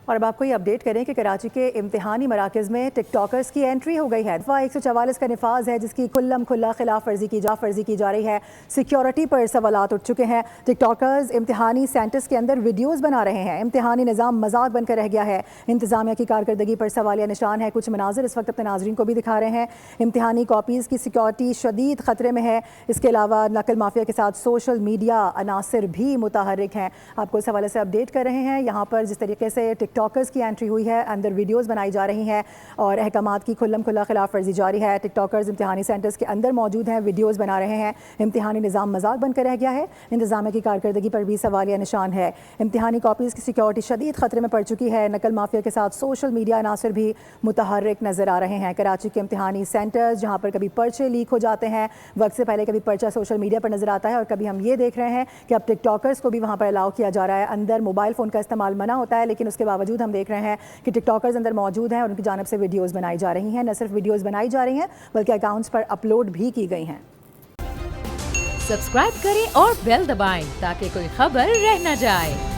اور اب آپ کو یہ اپڈیٹ کریں کہ کراچی کے امتحانی مراکز میں ٹک ٹاکرز کی انٹری ہو گئی ہے۔ دفعہ 144 کا نفاذ ہے جس کی کھلم کھلا خلاف ورزی کی جا رہی ہے۔ سیکیورٹی پر سوالات اٹھ چکے ہیں۔ ٹک ٹاکرز امتحانی سینٹرز کے اندر ویڈیوز بنا رہے ہیں۔ امتحانی نظام مذاق بن کر رہ گیا ہے۔ انتظامیہ کی کارکردگی پر سوالیہ نشان ہے۔ کچھ مناظر اس وقت اپنے ناظرین کو بھی دکھا رہے ہیں۔ امتحانی کاپیز کی سیکیورٹی شدید خطرے میں ہے۔ اس کے علاوہ نقل مافیا کے ساتھ سوشل میڈیا عناصر بھی متحرک ہیں۔ آپ کو اس حوالے سے اپڈیٹ کر رہے ہیں۔ یہاں پر جس طریقے سے ٹک ٹاکرز کی انٹری ہوئی ہے، اندر ویڈیوز بنائی جا رہی ہیں اور احکامات کی کھلم کھلا خلاف ورزی جاری ہے۔ ٹک ٹاکرز امتحانی سینٹرز کے اندر موجود ہیں، ویڈیوز بنا رہے ہیں۔ امتحانی نظام مذاق بن کر رہ گیا ہے۔ انتظامیہ کی کارکردگی پر بھی سوالیہ نشان ہے۔ امتحانی کاپیز کی سیکیورٹی شدید خطرے میں پڑ چکی ہے۔ نقل مافیا کے ساتھ سوشل میڈیا عناصر بھی متحرک نظر آ رہے ہیں۔ کراچی کے امتحانی سینٹرز جہاں پر کبھی پرچے لیک ہو جاتے ہیں، وقت سے پہلے کبھی پرچہ سوشل میڈیا پر نظر آتا ہے، اور کبھی ہم یہ دیکھ رہے ہیں کہ اب ٹک ٹاکرز کو بھی وہاں پر الاؤ کیا جا رہا ہے۔ اندر موبائل فون کا استعمال منع ہوتا ہے، لیکن اس کے باوجود ہم دیکھ رہے ہیں کہ ٹک ٹاکرز اندر موجود ہیں اور ان کی جانب سے ویڈیوز بنائی جا رہی ہیں۔ نہ صرف ویڈیوز بنائی جا رہی ہیں بلکہ اکاؤنٹس پر اپلوڈ بھی کی گئی ہیں۔ سبسکرائب کریں اور بیل دبائیں تاکہ کوئی خبر رہ نہ جائے۔